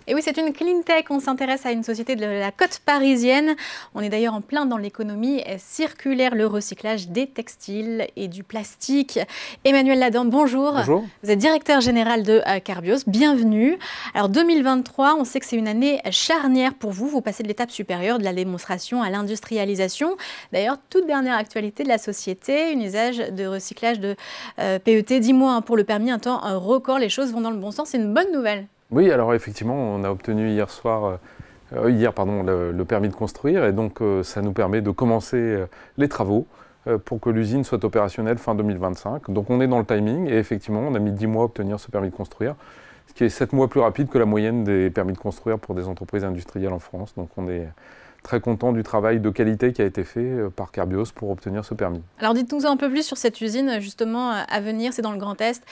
Et oui, c'est une clean tech. On s'intéresse à une société de la côte parisienne. On est d'ailleurs en plein dans l'économie circulaire, le recyclage des textiles et du plastique. Emmanuel Ladent, bonjour. Bonjour. Vous êtes directeur général de Carbios. Bienvenue. Alors 2023, on sait que c'est une année charnière pour vous. Vous passez de l'étape supérieure de la démonstration à l'industrialisation. D'ailleurs, toute dernière actualité de la société, un usage de recyclage de PET, 10 mois pour le permis, un temps record. Les choses vont dans le bon sens. C'est une bonne nouvelle. Oui, alors effectivement, on a obtenu hier le permis de construire et donc ça nous permet de commencer les travaux pour que l'usine soit opérationnelle fin 2025. Donc on est dans le timing et effectivement, on a mis 10 mois à obtenir ce permis de construire, ce qui est 7 mois plus rapide que la moyenne des permis de construire pour des entreprises industrielles en France. Donc on est très content du travail de qualité qui a été fait par Carbios pour obtenir ce permis. Alors dites-nous un peu plus sur cette usine justement à venir, c'est dans le Grand Est.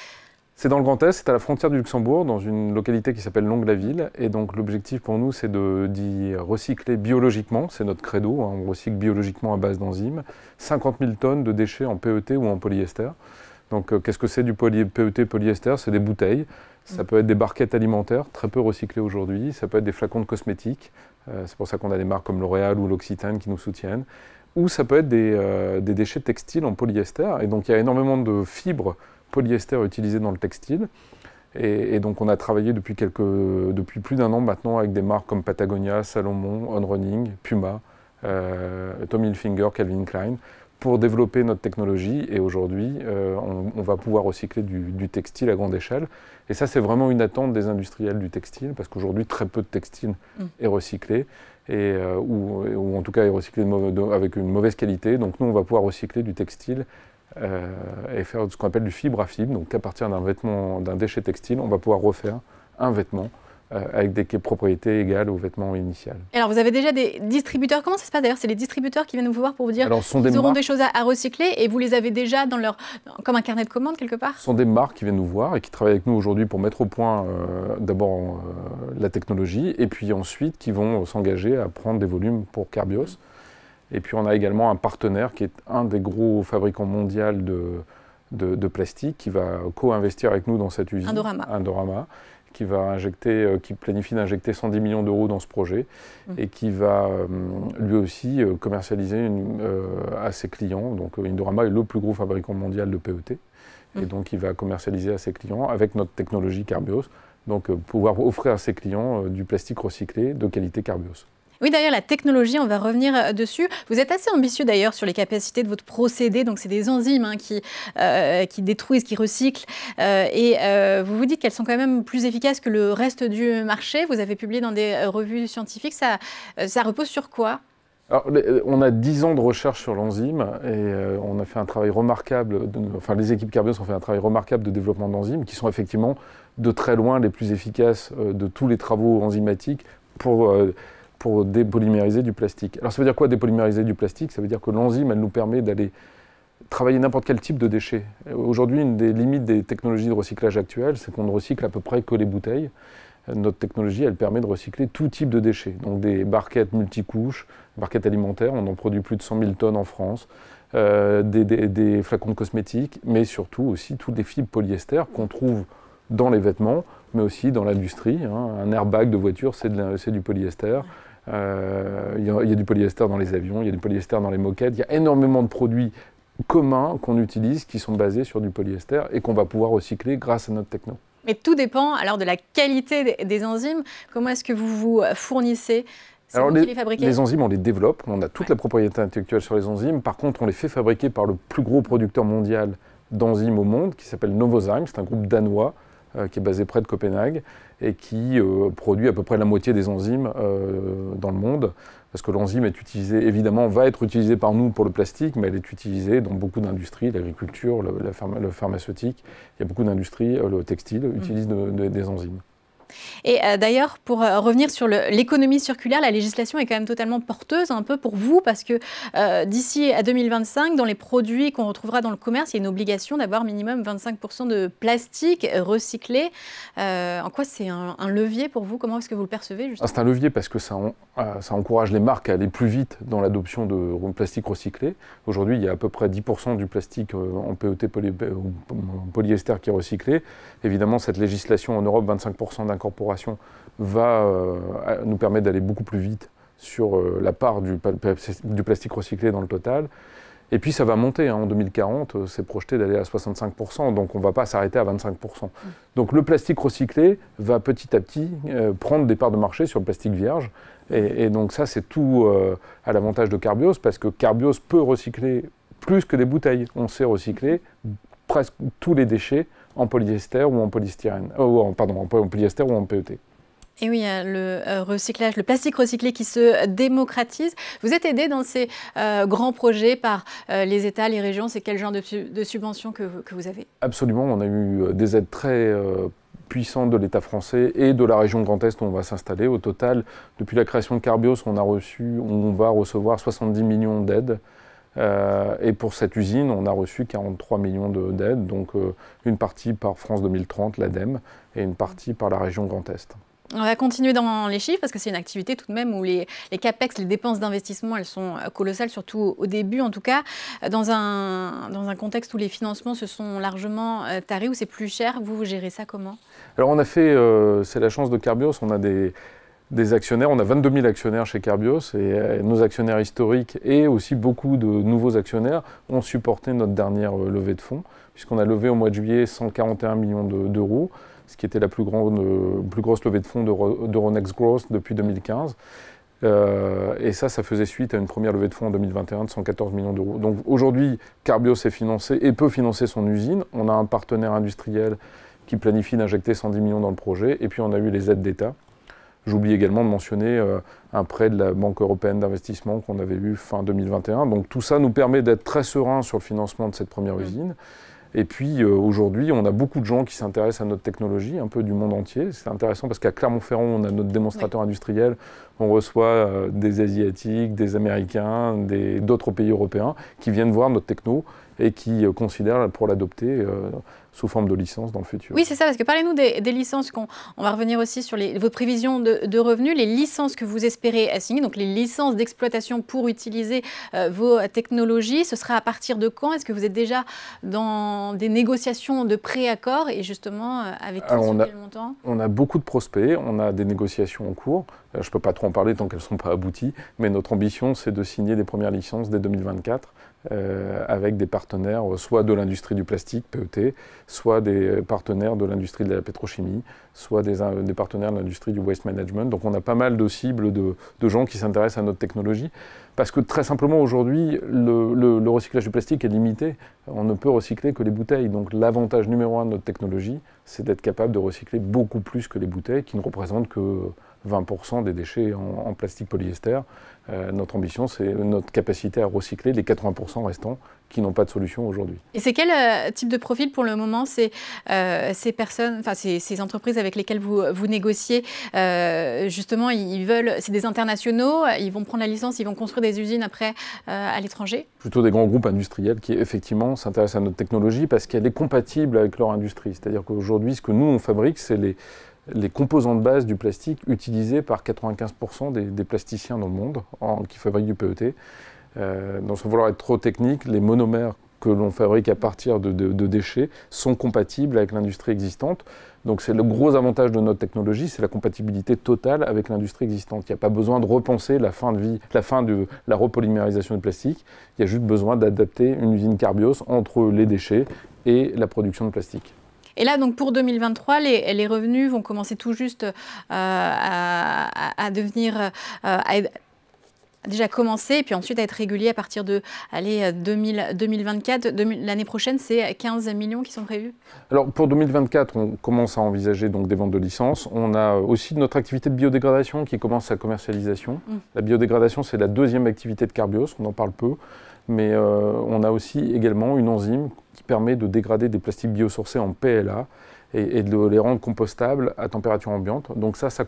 C'est dans le Grand Est, c'est à la frontière du Luxembourg, dans une localité qui s'appelle Longlaville. Et donc l'objectif pour nous, c'est d'y recycler biologiquement, c'est notre credo, on recycle biologiquement à base d'enzymes, 50 000 tonnes de déchets en PET ou en polyester. Donc qu'est-ce que c'est du PET, polyester? C'est des bouteilles, ça peut être des barquettes alimentaires, très peu recyclées aujourd'hui, ça peut être des flacons de cosmétiques, c'est pour ça qu'on a des marques comme L'Oréal ou L'Occitane qui nous soutiennent, ou ça peut être des déchets textiles en polyester. Et donc il y a énormément de fibres polyester utilisé dans le textile. Et donc on a travaillé depuis plus d'un an maintenant avec des marques comme Patagonia, Salomon, On Running, Puma, Tommy Hilfiger, Calvin Klein, pour développer notre technologie. Et aujourd'hui, on va pouvoir recycler du textile à grande échelle. Et ça, c'est vraiment une attente des industriels du textile, parce qu'aujourd'hui, très peu de textile est recyclé, ou en tout cas est recyclé avec une mauvaise qualité. Donc nous, on va pouvoir recycler du textile et faire ce qu'on appelle du fibre à fibre. Donc à partir d'un déchet textile, on va pouvoir refaire un vêtement avec des propriétés égales au vêtement initial. Alors vous avez déjà des distributeurs, comment ça se passe d'ailleurs? C'est les distributeurs qui viennent vous voir pour vous dire qu'ils auront des choses à recycler et vous les avez déjà dans comme un carnet de commandes quelque part? Ce sont des marques qui viennent nous voir et qui travaillent avec nous aujourd'hui pour mettre au point d'abord la technologie et puis ensuite qui vont s'engager à prendre des volumes pour Carbios. Et puis on a également un partenaire qui est un des gros fabricants mondiaux de plastique qui va co-investir avec nous dans cette usine. Indorama, qui planifie d'injecter 110 millions d'euros dans ce projet et qui va lui aussi commercialiser à ses clients. Donc Indorama est le plus gros fabricant mondial de PET et donc il va commercialiser à ses clients avec notre technologie Carbios, donc pouvoir offrir à ses clients du plastique recyclé de qualité Carbios. Oui, d'ailleurs, la technologie, on va revenir dessus. Vous êtes assez ambitieux d'ailleurs sur les capacités de votre procédé. Donc, c'est des enzymes qui détruisent, qui recyclent. Vous vous dites qu'elles sont quand même plus efficaces que le reste du marché. Vous avez publié dans des revues scientifiques. Ça repose sur quoi? Alors, on a 10 ans de recherche sur l'enzyme et on a fait un travail remarquable, les équipes Carbios ont fait un travail remarquable de développement d'enzymes qui sont effectivement de très loin les plus efficaces de tous les travaux enzymatiques pour dépolymériser du plastique. Alors ça veut dire quoi dépolymériser du plastique? Ça veut dire que l'enzyme, elle nous permet d'aller travailler n'importe quel type de déchets. Aujourd'hui, une des limites des technologies de recyclage actuelles, c'est qu'on ne recycle à peu près que les bouteilles. Notre technologie, elle permet de recycler tout type de déchets. Donc des barquettes multicouches, barquettes alimentaires, on en produit plus de 100 000 tonnes en France, des flacons de cosmétiques, mais surtout aussi toutes les fibres polyester qu'on trouve dans les vêtements, mais aussi dans l'industrie. Un airbag de voiture, c'est du polyester. Il y a du polyester dans les avions, il y a du polyester dans les moquettes. Il y a énormément de produits communs qu'on utilise qui sont basés sur du polyester et qu'on va pouvoir recycler grâce à notre techno. Mais tout dépend alors de la qualité des enzymes. Comment est-ce que vous vous fournissez? Alors les enzymes, on les développe, on a toute la propriété intellectuelle sur les enzymes. Par contre, on les fait fabriquer par le plus gros producteur mondial d'enzymes au monde, qui s'appelle Novozymes. C'est un groupe danois qui est basé près de Copenhague et qui produit à peu près la moitié des enzymes dans le monde. Parce que l'enzyme est utilisée, évidemment, va être utilisée par nous pour le plastique, mais elle est utilisée dans beaucoup d'industries, l'agriculture, le pharmaceutique. Il y a beaucoup d'industries, le textile utilise des enzymes. Et d'ailleurs, pour revenir sur l'économie circulaire, la législation est quand même totalement porteuse un peu pour vous parce que d'ici à 2025, dans les produits qu'on retrouvera dans le commerce, il y a une obligation d'avoir minimum 25% de plastique recyclé. En quoi c'est un levier pour vous? Comment est-ce que vous le percevez justement? C'est un levier parce que ça encourage les marques à aller plus vite dans l'adoption de plastique recyclé. Aujourd'hui, il y a à peu près 10% du plastique en PET polyester qui est recyclé. Évidemment, cette législation en Europe, 25% d'un incorporation va nous permettre d'aller beaucoup plus vite sur la part du plastique recyclé dans le total. Et puis ça va monter, hein. En 2040, c'est projeté d'aller à 65%, donc on ne va pas s'arrêter à 25%. Donc le plastique recyclé va petit à petit prendre des parts de marché sur le plastique vierge. Et donc ça, c'est tout à l'avantage de Carbios, parce que Carbios peut recycler plus que des bouteilles. On sait recycler presque tous les déchets en polyester ou en polystyrène, en polyester ou en PET. Et oui, le recyclage, le plastique recyclé qui se démocratise. Vous êtes aidé dans ces grands projets par les États, les régions. C'est quel genre de subventions que vous avez? Absolument, on a eu des aides très puissantes de l'État français et de la région Grand Est où on va s'installer. Au total, depuis la création de Carbios, on va recevoir 70 millions d'aides. Et pour cette usine, on a reçu 43 millions d'aides, donc une partie par France 2030, l'ADEME, et une partie par la région Grand Est. On va continuer dans les chiffres parce que c'est une activité tout de même où les CAPEX, les dépenses d'investissement, elles sont colossales, surtout au début en tout cas. Dans un contexte où les financements se sont largement tarés, où c'est plus cher, vous gérez ça comment? Alors on a fait, c'est la chance de Carbios, on a des actionnaires, on a 22 000 actionnaires chez Carbios et nos actionnaires historiques et aussi beaucoup de nouveaux actionnaires ont supporté notre dernière levée de fonds, puisqu'on a levé au mois de juillet 141 millions d'euros. Ce qui était la plus grosse levée de fonds d'Euronext Growth depuis 2015. Et ça faisait suite à une première levée de fonds en 2021 de 114 millions d'euros. Donc aujourd'hui, Carbios est financé et peut financer son usine. On a un partenaire industriel qui planifie d'injecter 110 millions dans le projet. Et puis on a eu les aides d'État. J'oublie également de mentionner un prêt de la Banque européenne d'investissement qu'on avait eu fin 2021. Donc tout ça nous permet d'être très sereins sur le financement de cette première usine. Et puis aujourd'hui, on a beaucoup de gens qui s'intéressent à notre technologie, un peu du monde entier. C'est intéressant parce qu'à Clermont-Ferrand, on a notre démonstrateur industriel. On reçoit des Asiatiques, des Américains, d'autres pays européens qui viennent voir notre techno et qui considèrent pour l'adopter sous forme de licence dans le futur. Oui, c'est ça, parce que parlez-nous des licences, on va revenir aussi sur vos prévisions de revenus, les licences que vous espérez signer, donc les licences d'exploitation pour utiliser vos technologies. Ce sera à partir de quand? Est-ce que vous êtes déjà dans des négociations de pré-accord et justement avec qui, sur quel montant? On a beaucoup de prospects, on a des négociations en cours. Je ne peux pas trop en parler tant qu'elles ne sont pas abouties, mais notre ambition, c'est de signer des premières licences dès 2024 avec des partenaires, soit de l'industrie du plastique, PET, soit des partenaires de l'industrie de la pétrochimie, soit des partenaires de l'industrie du waste management. Donc on a pas mal de cibles de gens qui s'intéressent à notre technologie, parce que très simplement aujourd'hui, le recyclage du plastique est limité. On ne peut recycler que les bouteilles. Donc l'avantage numéro un de notre technologie, c'est d'être capable de recycler beaucoup plus que les bouteilles, qui ne représentent que 20% des déchets en plastique polyester. Notre ambition, c'est notre capacité à recycler les 80% restants qui n'ont pas de solution aujourd'hui. Et c'est quel type de profil pour le moment ces personnes, enfin ces entreprises avec lesquelles vous négociez justement, c'est des internationaux, ils vont prendre la licence, ils vont construire des usines après à l'étranger? Plutôt des grands groupes industriels qui effectivement s'intéressent à notre technologie parce qu'elle est compatible avec leur industrie. C'est-à-dire qu'aujourd'hui, ce que nous on fabrique, c'est les composants de base du plastique utilisés par 95% des plasticiens dans le monde qui fabriquent du PET. Donc sans vouloir être trop technique, les monomères que l'on fabrique à partir de déchets sont compatibles avec l'industrie existante. Donc c'est le gros avantage de notre technologie, c'est la compatibilité totale avec l'industrie existante. Il n'y a pas besoin de repenser la fin de la repolymérisation du plastique. Il y a juste besoin d'adapter une usine Carbios entre les déchets et la production de plastique. Et là, donc pour 2023, les revenus vont commencer tout juste à devenir, déjà commencer, et puis ensuite à être réguliers à partir de 2024. L'année prochaine, c'est 15 millions qui sont prévus. Alors pour 2024, on commence à envisager donc des ventes de licences. On a aussi notre activité de biodégradation qui commence sa commercialisation. La biodégradation, c'est la deuxième activité de Carbios, on en parle peu. Mais on a aussi également une enzyme qui permet de dégrader des plastiques biosourcés en PLA et de les rendre compostables à température ambiante. Donc ça va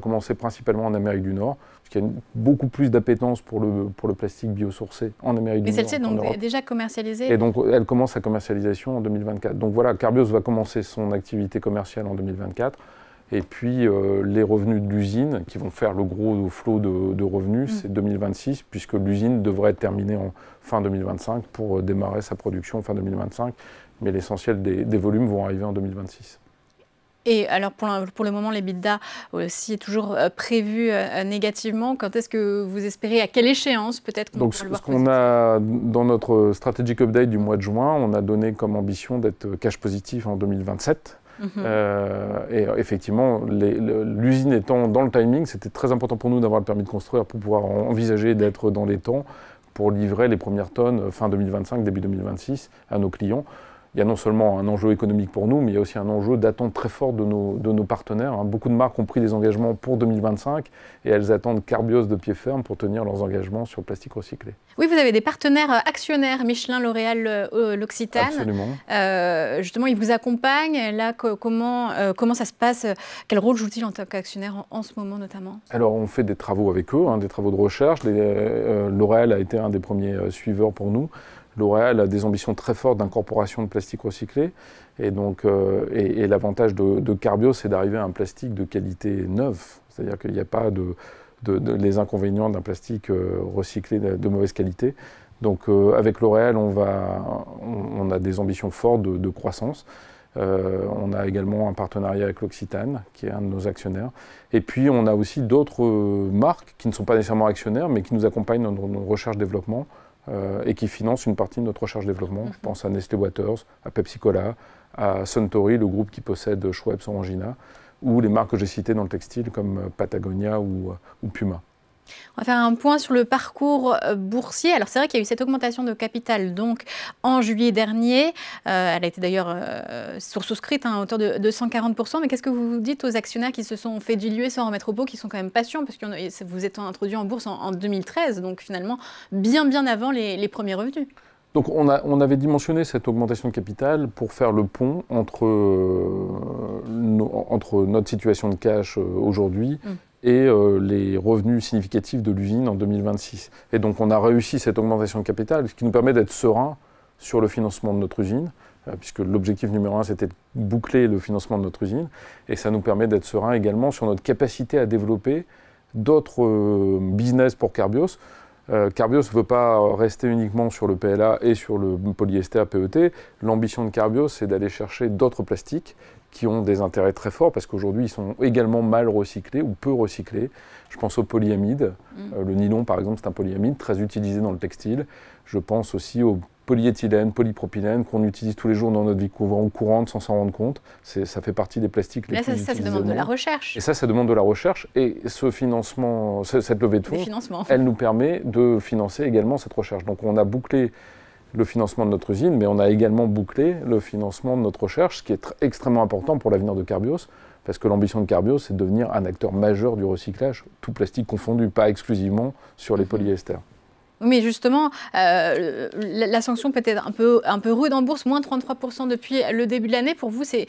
commencer principalement en Amérique du Nord, parce qu'il y a beaucoup plus d'appétence pour le plastique biosourcé en Amérique du Nord. Mais celle-ci est donc déjà commercialisée? Et donc elle commence sa commercialisation en 2024. Donc voilà, Carbios va commencer son activité commerciale en 2024. Et puis les revenus de l'usine, qui vont faire le gros flot de revenus, c'est 2026, puisque l'usine devrait être terminée en fin 2025 pour démarrer sa production fin 2025. Mais l'essentiel des volumes vont arriver en 2026. Et alors pour le moment, l'EBITDA aussi est toujours prévu négativement. Quand est-ce que vous espérez, à quelle échéance peut-être qu'on pourra le voir positif ? Donc ce qu'on a dans notre strategic update du mois de juin, on a donné comme ambition d'être cash positif en 2027. Et effectivement, l'usine étant dans le timing, c'était très important pour nous d'avoir le permis de construire pour pouvoir envisager d'être dans les temps pour livrer les premières tonnes fin 2025, début 2026 à nos clients. Il y a non seulement un enjeu économique pour nous, mais il y a aussi un enjeu d'attente très fort de nos partenaires. Beaucoup de marques ont pris des engagements pour 2025 et elles attendent Carbios de pied ferme pour tenir leurs engagements sur le plastique recyclé. Oui, vous avez des partenaires actionnaires, Michelin, L'Oréal, l'Occitane. Absolument. Justement, ils vous accompagnent. Là, comment ça se passe? Quel rôle joue-t-il en tant qu'actionnaire en ce moment notamment? Alors, on fait des travaux avec eux, des travaux de recherche. L'Oréal a été un des premiers suiveurs pour nous. L'Oréal a des ambitions très fortes d'incorporation de plastique recyclé. Et donc, l'avantage de Carbios, c'est d'arriver à un plastique de qualité neuve. C'est-à-dire qu'il n'y a pas les inconvénients d'un plastique recyclé de mauvaise qualité. Donc, avec L'Oréal, on a des ambitions fortes de croissance. On a également un partenariat avec l'Occitane, qui est un de nos actionnaires. Et puis, on a aussi d'autres marques qui ne sont pas nécessairement actionnaires, mais qui nous accompagnent dans nos recherches-développement. Et qui finance une partie de notre recherche-développement. Je pense à Nestlé Waters, à Pepsi Cola, à Suntory, le groupe qui possède Schweppes Orangina, ou les marques que j'ai citées dans le textile comme Patagonia ou Puma. On va faire un point sur le parcours boursier. Alors c'est vrai qu'il y a eu cette augmentation de capital donc en juillet dernier. Elle a été d'ailleurs souscrite à hauteur de 140%. Mais qu'est-ce que vous dites aux actionnaires qui se sont fait diluer sans remettre au pot, qui sont quand même patients, parce que vous êtes introduit en bourse en 2013, donc finalement bien avant les premiers revenus? Donc on avait dimensionné cette augmentation de capital pour faire le pont entre notre situation de cash aujourd'hui et les revenus significatifs de l'usine en 2026. Et donc on a réussi cette augmentation de capital, ce qui nous permet d'être serein sur le financement de notre usine, puisque l'objectif numéro 1, c'était de boucler le financement de notre usine, et ça nous permet d'être serein également sur notre capacité à développer d'autres business pour Carbios. Carbios ne veut pas rester uniquement sur le PLA et sur le polyester PET. L'ambition de Carbios, c'est d'aller chercher d'autres plastiques qui ont des intérêts très forts, parce qu'aujourd'hui, ils sont également mal recyclés ou peu recyclés. Je pense au polyamide. Le nylon, par exemple, c'est un polyamide très utilisé dans le textile. Je pense aussi au polyéthylène, polypropylène, qu'on utilise tous les jours dans notre vie courante sans s'en rendre compte. Ça fait partie des plastiques les plus utilisés. Ça demande de la recherche. Et ça demande de la recherche. Et ce financement, cette levée de fonds, elle nous permet de financer également cette recherche. Donc on a bouclé le financement de notre usine, mais on a également bouclé le financement de notre recherche, ce qui est extrêmement important pour l'avenir de Carbios, parce que l'ambition de Carbios, c'est de devenir un acteur majeur du recyclage, tout plastique confondu, pas exclusivement sur les polyesters. Mais justement, la sanction peut être un peu rude en bourse, moins 33% depuis le début de l'année. Pour vous, c'est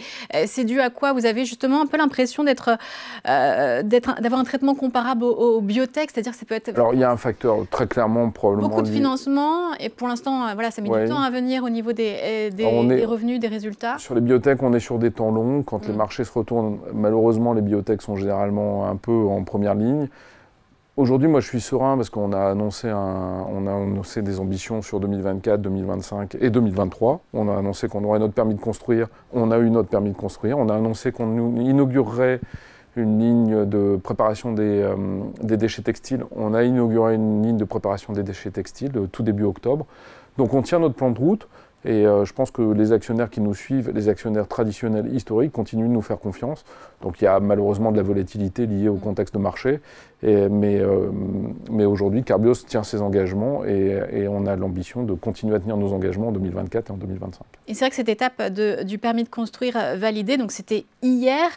dû à quoi? Vous avez justement un peu l'impression d'avoir un traitement comparable aux biotech, c'est-à-dire que ça peut être... Alors, il y a un facteur très clairement, probablement... Beaucoup de financement, et pour l'instant, voilà, ça met du temps à venir au niveau des revenus, des résultats. Sur les biotech, on est sur des temps longs. Quand les marchés se retournent, malheureusement, les biotech sont généralement un peu en première ligne. Aujourd'hui, moi, je suis serein parce qu'on a annoncé des ambitions sur 2024, 2025 et 2023. On a annoncé qu'on aurait notre permis de construire. On a eu notre permis de construire. On a annoncé qu'on inaugurerait une ligne de préparation des déchets textiles. On a inauguré une ligne de préparation des déchets textiles tout début octobre. Donc, on tient notre plan de route. Et je pense que les actionnaires qui nous suivent, les actionnaires traditionnels historiques, continuent de nous faire confiance. Donc il y a malheureusement de la volatilité liée au contexte de marché. Mais aujourd'hui, Carbios tient ses engagements et on a l'ambition de continuer à tenir nos engagements en 2024 et en 2025. Et c'est vrai que cette étape du permis de construire validé, donc c'était hier,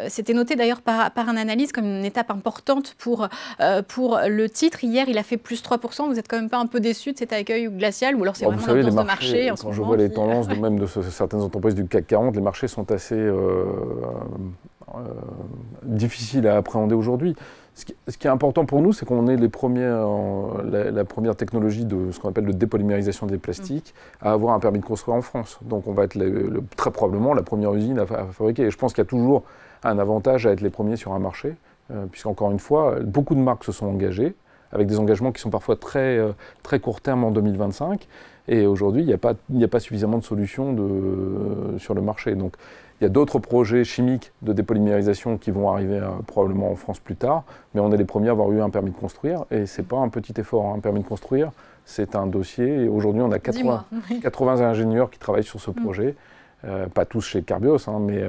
c'était noté d'ailleurs par un analyste comme une étape importante pour le titre. Hier, il a fait plus 3%. Vous n'êtes quand même pas un peu déçu de cet accueil glacial, ou alors c'est vraiment l'ambiance de marché en ce moment? Quand je vois les tendances même de certaines entreprises du CAC 40, les marchés sont assez difficiles à appréhender aujourd'hui. Ce qui est important pour nous, c'est qu'on est la première technologie de ce qu'on appelle de dépolymérisation des plastiques à avoir un permis de construire en France. Donc on va être très probablement la première usine à fabriquer. Et je pense qu'il y a toujours un avantage à être les premiers sur un marché, puisqu'encore une fois, beaucoup de marques se sont engagées, avec des engagements qui sont parfois très court terme en 2025. Et aujourd'hui, il n'y a pas suffisamment de solutions sur le marché. Donc, il y a d'autres projets chimiques de dépolymérisation qui vont arriver probablement en France plus tard, mais on est les premiers à avoir eu un permis de construire, et ce n'est pas un petit effort. Un permis de construire, c'est un dossier, et aujourd'hui on a 80 ingénieurs qui travaillent sur ce projet. Pas tous chez Carbios, hein, mais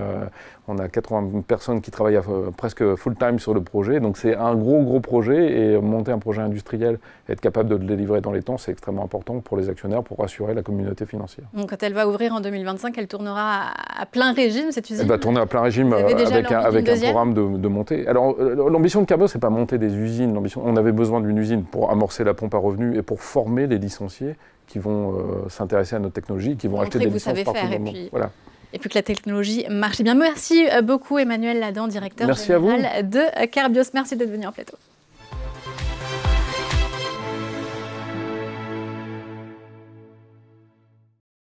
on a 80 personnes qui travaillent presque full-time sur le projet. Donc c'est un gros projet, et monter un projet industriel et être capable de le délivrer dans les temps, c'est extrêmement important pour les actionnaires, pour assurer la communauté financière. Donc quand elle va ouvrir en 2025, elle tournera à plein régime, cette usine? Elle va tourner à plein régime avec un programme de montée. Alors l'ambition de Carbios, c'est pas monter des usines. On avait besoin d'une usine pour amorcer la pompe à revenus et pour former les licenciés qui vont s'interresser à notre technologie, qui vont acheter des licences partout dans le monde. Voilà. Et puis que la technologie marche bien. Merci beaucoup Emmanuel Ladan, directeur général de Carbios. Merci d'être venu en plateau.